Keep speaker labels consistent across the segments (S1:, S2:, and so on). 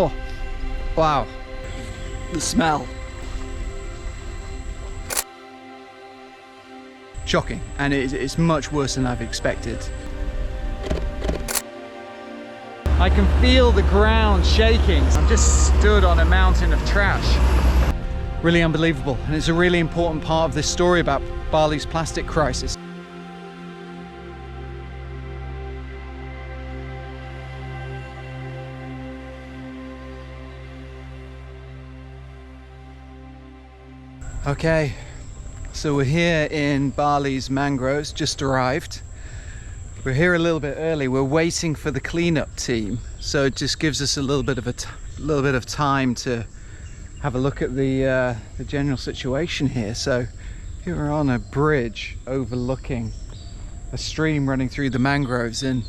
S1: Oh, wow. The smell. Shocking, and it's much worse than I've expected. I can feel the ground shaking. I'm just stood on a mountain of trash. Really unbelievable, and it's a really important part of this story about Bali's plastic crisis. Okay, so we're here in Bali's mangroves, just arrived. We're here a little bit early. We're waiting for the cleanup team, so it just gives us a little bit of time to have a look at the general situation here. So here we're on a bridge overlooking a stream running through the mangroves, and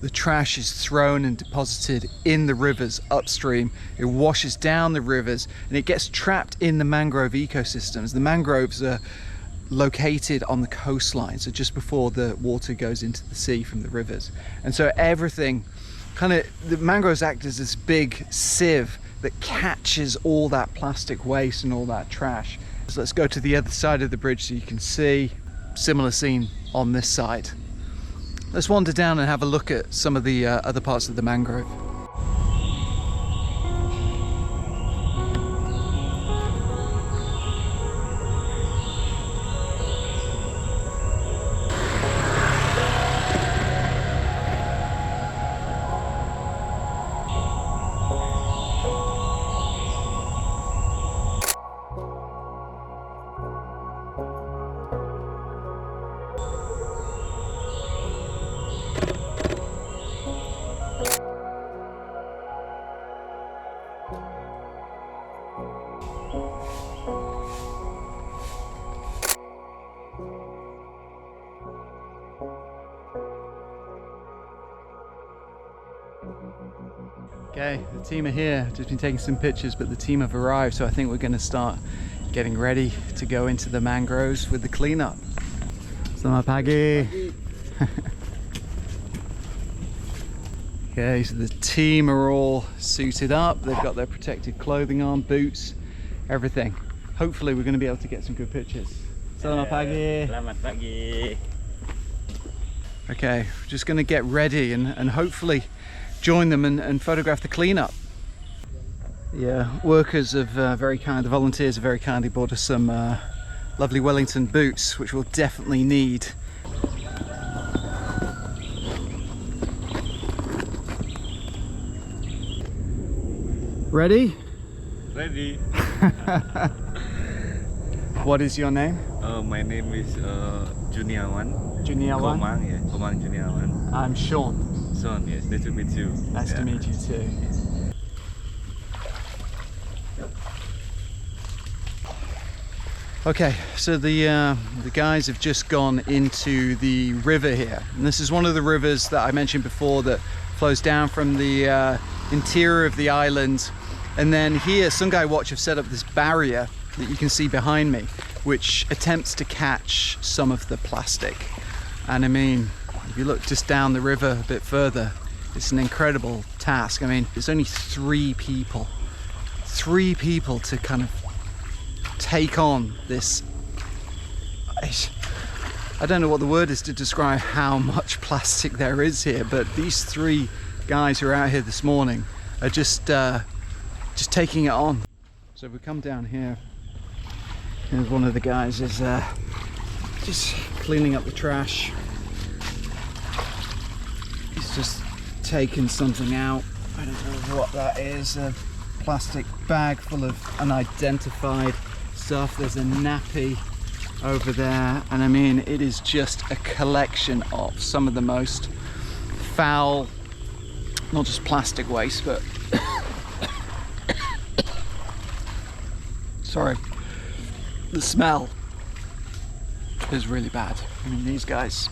S1: the trash is thrown and deposited in the rivers upstream. It washes down the rivers and it gets trapped in the mangrove ecosystems. The mangroves are located on the coastline, so just before the water goes into the sea from the rivers. And so everything the mangroves act as this big sieve that catches all that plastic waste and all that trash. So let's go to the other side of the bridge so you can see. Similar scene on this side. Let's wander down and have a look at some of the other parts of the mangrove. Okay, the team are here. Just been taking some pictures, but the team have arrived, so I think we're going to start getting ready to go into the mangroves with the cleanup. Selamat pagi. Okay, so the team are all suited up. They've got their protective clothing on, boots, everything. Hopefully we're going to be able to get some good pictures. Selamat pagi.
S2: Selamat pagi.
S1: Okay, we're just going to get ready and hopefully join them and photograph the cleanup. Yeah, workers have the volunteers have very kindly bought us some lovely Wellington boots, which we'll definitely need. Ready?
S2: Ready.
S1: What is your name?
S2: My name is Juniawan.
S1: Juniawan?
S2: Komang, yeah. Komang Juniawan.
S1: I'm Sean.
S2: Son, yes. Nice to meet you.
S1: Nice to meet you too. Okay, so the guys have just gone into the river here, and this is one of the rivers that I mentioned before that flows down from the interior of the island. And then here, Sungai Watch have set up this barrier that you can see behind me, which attempts to catch some of the plastic. And I mean, if you look just down the river a bit further, it's an incredible task. I mean, there's only three people to kind of take on this. I don't know what the word is to describe how much plastic there is here, but these three guys who are out here this morning are just taking it on. So if we come down here, and one of the guys is just cleaning up the trash. He's just taken something out. I don't know what that is. A plastic bag full of unidentified stuff. There's a nappy over there, and I mean, it is just a collection of some of the most foul, not just plastic waste, but sorry, the smell is really bad. I mean, these guys,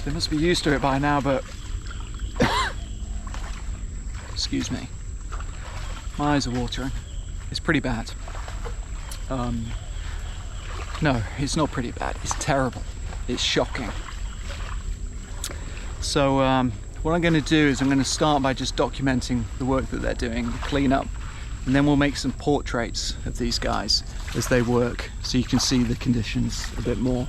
S1: they must be used to it by now, but excuse me, my eyes are watering. It's pretty bad. No, it's not pretty bad, it's terrible, it's shocking. So what I'm going to do is I'm going to start by just documenting the work that they're doing, the cleanup, and then we'll make some portraits of these guys as they work so you can see the conditions a bit more.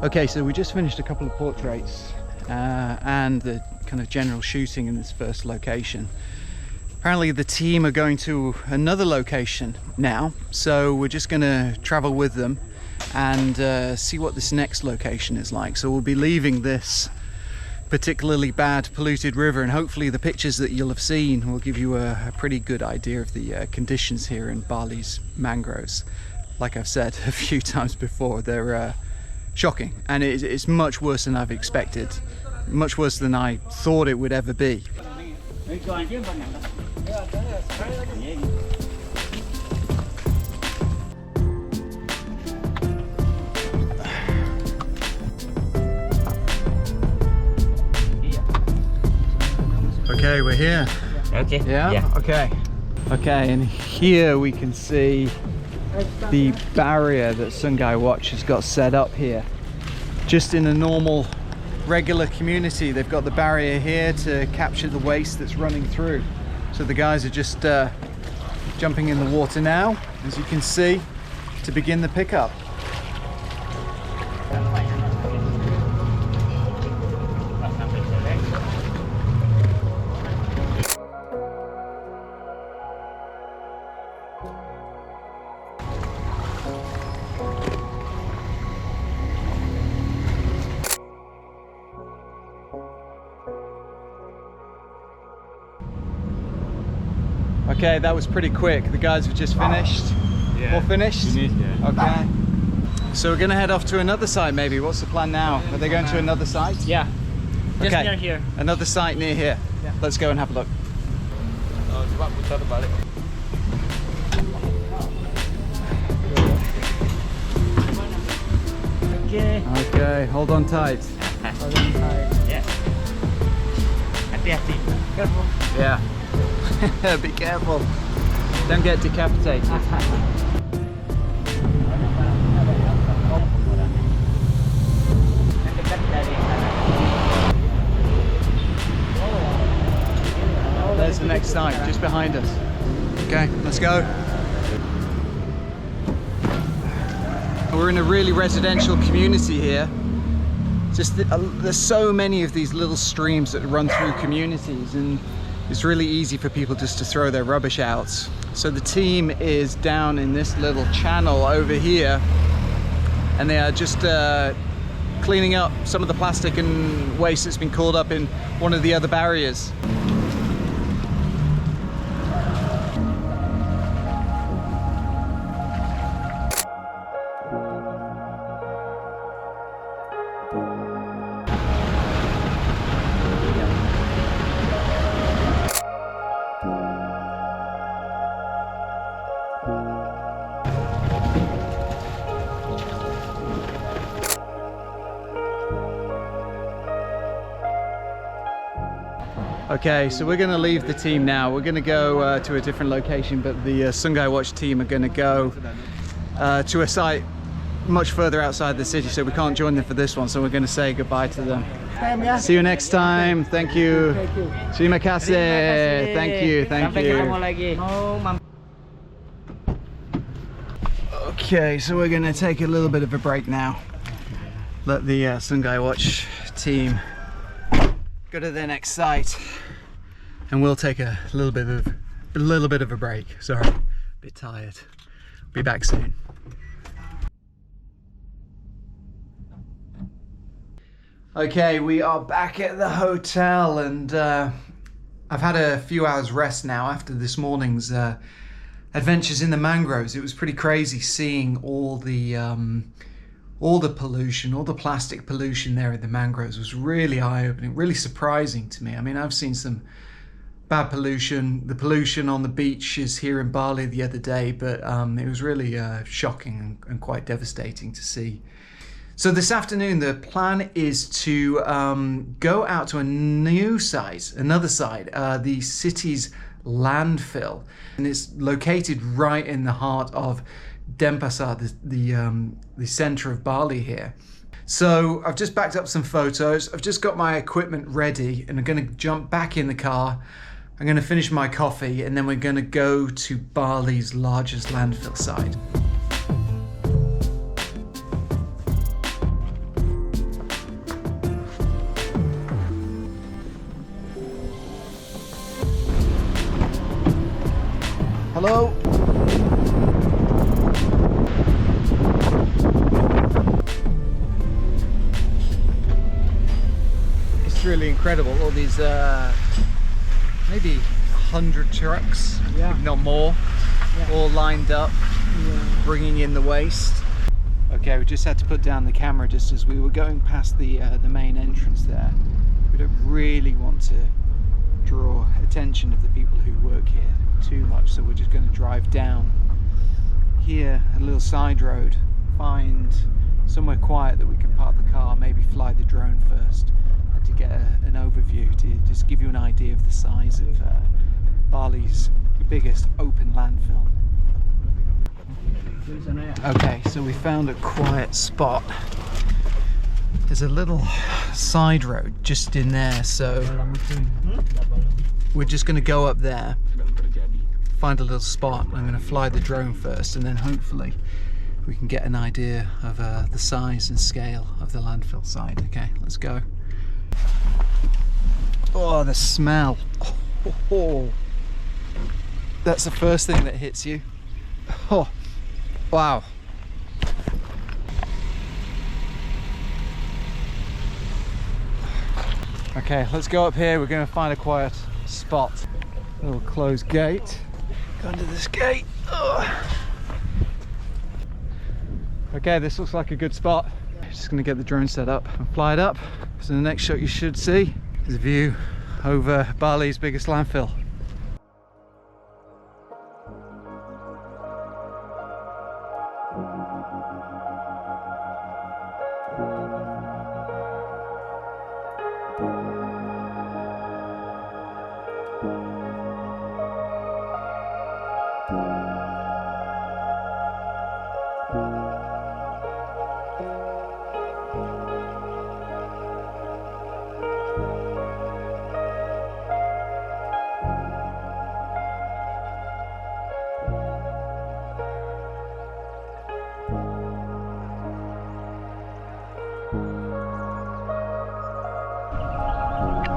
S1: Okay, so we just finished a couple of portraits and the kind of general shooting in this first location. Apparently the team are going to another location now, so we're just going to travel with them and see what this next location is like. So we'll be leaving this particularly bad polluted river, and hopefully the pictures that you'll have seen will give you a pretty good idea of the conditions here in Bali's mangroves. Like I've said a few times before, they're shocking, and it's much worse than I've expected, much worse than I thought it would ever be. Okay, we're here.
S3: Okay.
S1: Yeah? Okay. Okay, and here we can see the barrier that Sungai Watch has got set up here. Just in a normal, regular community, they've got the barrier here to capture the waste that's running through. So the guys are just jumping in the water now, as you can see, to begin the pickup. Okay, that was pretty quick. The guys have just finished.
S2: Yeah.
S1: All finished?
S2: Finished, yeah.
S1: Okay. So we're going to head off to another site maybe. What's the plan now? Are they going to another site?
S3: Yeah. Just
S1: Okay.
S3: near here.
S1: Another site near here.
S3: Yeah.
S1: Let's go and have a look.
S2: Coba putar balik.
S3: Okay.
S1: Okay, hold on tight.
S3: Yeah. Hati-hati. Careful.
S1: Yeah. Be careful. Don't get decapitated. There's the next site, just behind us. Okay, let's go. We're in a really residential community here. There's so many of these little streams that run through communities, and it's really easy for people just to throw their rubbish out. So the team is down in this little channel over here, and they are just cleaning up some of the plastic and waste that's been caught up in one of the other barriers. Okay, so we're going to leave the team now. We're going to go to a different location, but the Sungai Watch team are going to go to a site much further outside the city, so we can't join them for this one, so we're going to say goodbye to them. See you next time. Thank you. Terima kasih. Thank you. Thank
S3: Sampai ketemu
S1: you.
S3: lagi. Mau mampir.
S1: Okay, so we're going to take a little bit of a break now. Let the Sungai Watch team go to the next site and we'll take a little bit of a break. Sorry, a bit tired. Be back soon. Okay, we are back at the hotel, and I've had a few hours rest now after this morning's adventures in the mangroves. It was pretty crazy seeing all the pollution, all the plastic pollution there in the mangroves. It was really eye-opening, really surprising to me. I mean, I've seen some bad pollution. The pollution on the beaches here in Bali the other day, but it was really shocking and quite devastating to see. So this afternoon, the plan is to go out to a new site, another site, the city's landfill. And it's located right in the heart of Denpasar, the center of Bali here. So I've just backed up some photos. I've just got my equipment ready and I'm gonna jump back in the car. I'm gonna finish my coffee and then we're gonna go to Bali's largest landfill site. Hello. It's really incredible. All these maybe 100 trucks, if not more, all lined up, bringing in the waste. Okay, we just had to put down the camera just as we were going past the main entrance there. We don't really want to draw attention of the people who work here too much, so we're just going to drive down here a little side road, find somewhere quiet that we can park the car, maybe fly the drone first, and to get an overview, to just give you an idea of the size of Bali's biggest open landfill. Okay, so we found a quiet spot. There's a little side road just in there, so we're just going to go up there, find a little spot. I'm going to fly the drone first, and then hopefully we can get an idea of the size and scale of the landfill site. Okay, let's go. Oh, the smell. Oh, that's the first thing that hits you. Oh, wow. Okay, let's go up here. We're going to find a quiet spot. Little closed gate. Go under this gate. Ugh. Okay, this looks like a good spot. Just going to get the drone set up and fly it up. So the next shot you should see is a view over Bali's biggest landfill.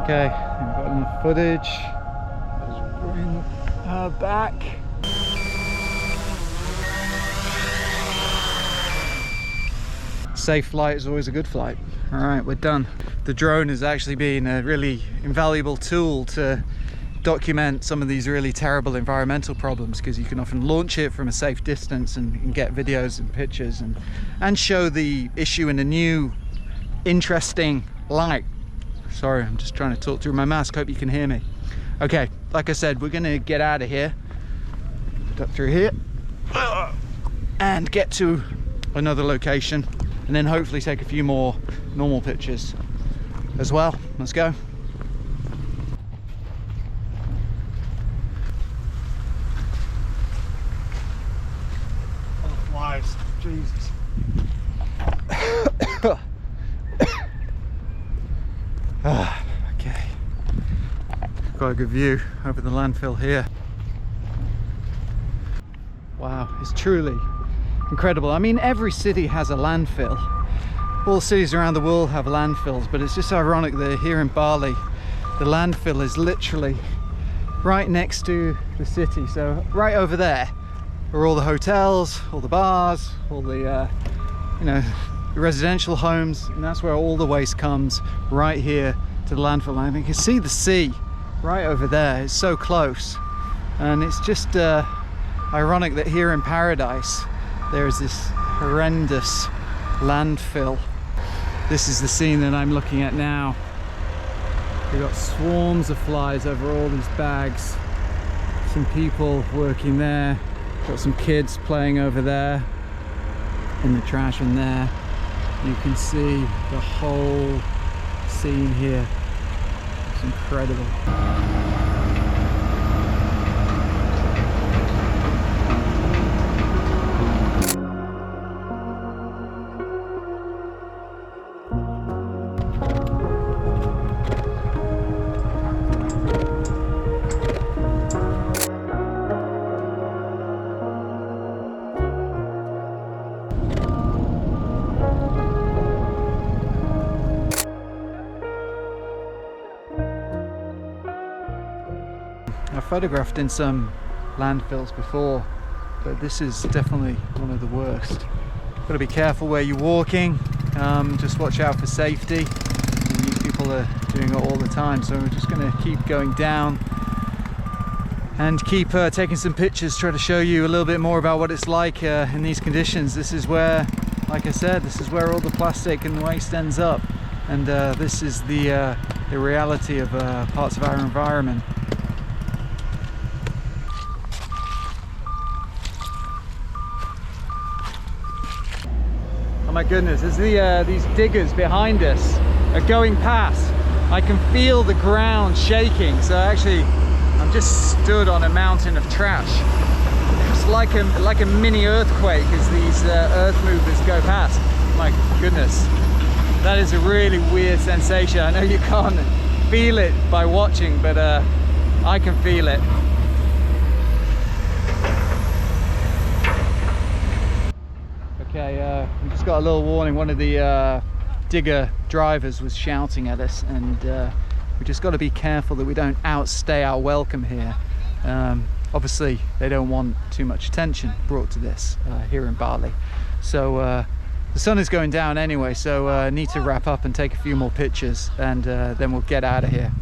S1: Okay, we've got enough footage. Let's bring her back. Safe flight is always a good flight. All right, we're done. The drone has actually been a really invaluable tool to document some of these really terrible environmental problems, because you can often launch it from a safe distance and get videos and pictures and show the issue in a new, interesting light. Sorry, I'm just trying to talk through my mask. Hope you can hear me. Okay, like I said, we're gonna get out of here, duck through here, and get to another location, and then hopefully take a few more normal pictures as well. Let's go. Oh, flies. Jesus. Okay, quite a good view over the landfill here. Wow, it's truly incredible. I mean, every city has a landfill. All cities around the world have landfills, but it's just ironic that here in Bali the landfill is literally right next to the city. So right over there are all the hotels, all the bars, all the you know, the residential homes, and that's where all the waste comes, right here to the landfill. And you can see the sea right over there. It's so close, and it's just ironic that here in paradise there's this horrendous landfill. This is the scene that I'm looking at now. We've got swarms of flies over all these bags. Some people working there. Got some kids playing over there in the trash in there. You can see the whole scene here. It's incredible. I've photographed in some landfills before, but this is definitely one of the worst. Got to be careful where you're walking, just watch out for safety. These people are doing it all the time, so we're just going to keep going down and keep taking some pictures, try to show you a little bit more about what it's like in these conditions. This is where, like I said, this is where all the plastic and the waste ends up, and this is the reality of parts of our environment. Oh my goodness, as these diggers behind us are going past, I can feel the ground shaking. So actually, I'm just stood on a mountain of trash. It's like a mini earthquake as these earth movers go past. My goodness, that is a really weird sensation. I know you can't feel it by watching, but I can feel it. Okay, we just got a little warning. One of the digger drivers was shouting at us, and we just got to be careful that we don't outstay our welcome here. Obviously, they don't want too much attention brought to this here in Bali. So the sun is going down anyway, so need to wrap up and take a few more pictures, and then we'll get out of here.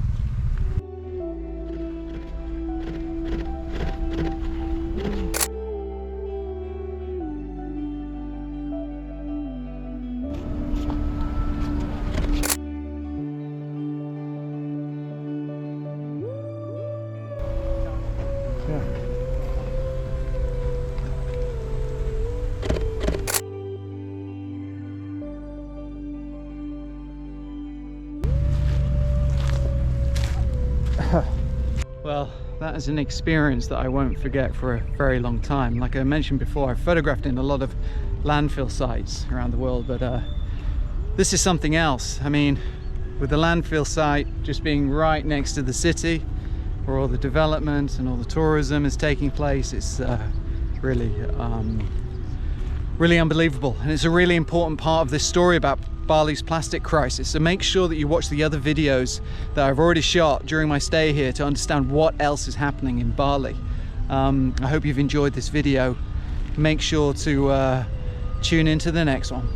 S1: Well, that is an experience that I won't forget for a very long time. Like I mentioned before, I've photographed in a lot of landfill sites around the world, but this is something else. I mean, with the landfill site just being right next to the city where all the development and all the tourism is taking place, it's really unbelievable, and it's a really important part of this story about Bali's plastic crisis. So make sure that you watch the other videos that I've already shot during my stay here to understand what else is happening in Bali. I hope you've enjoyed this video. Make sure to tune into the next one.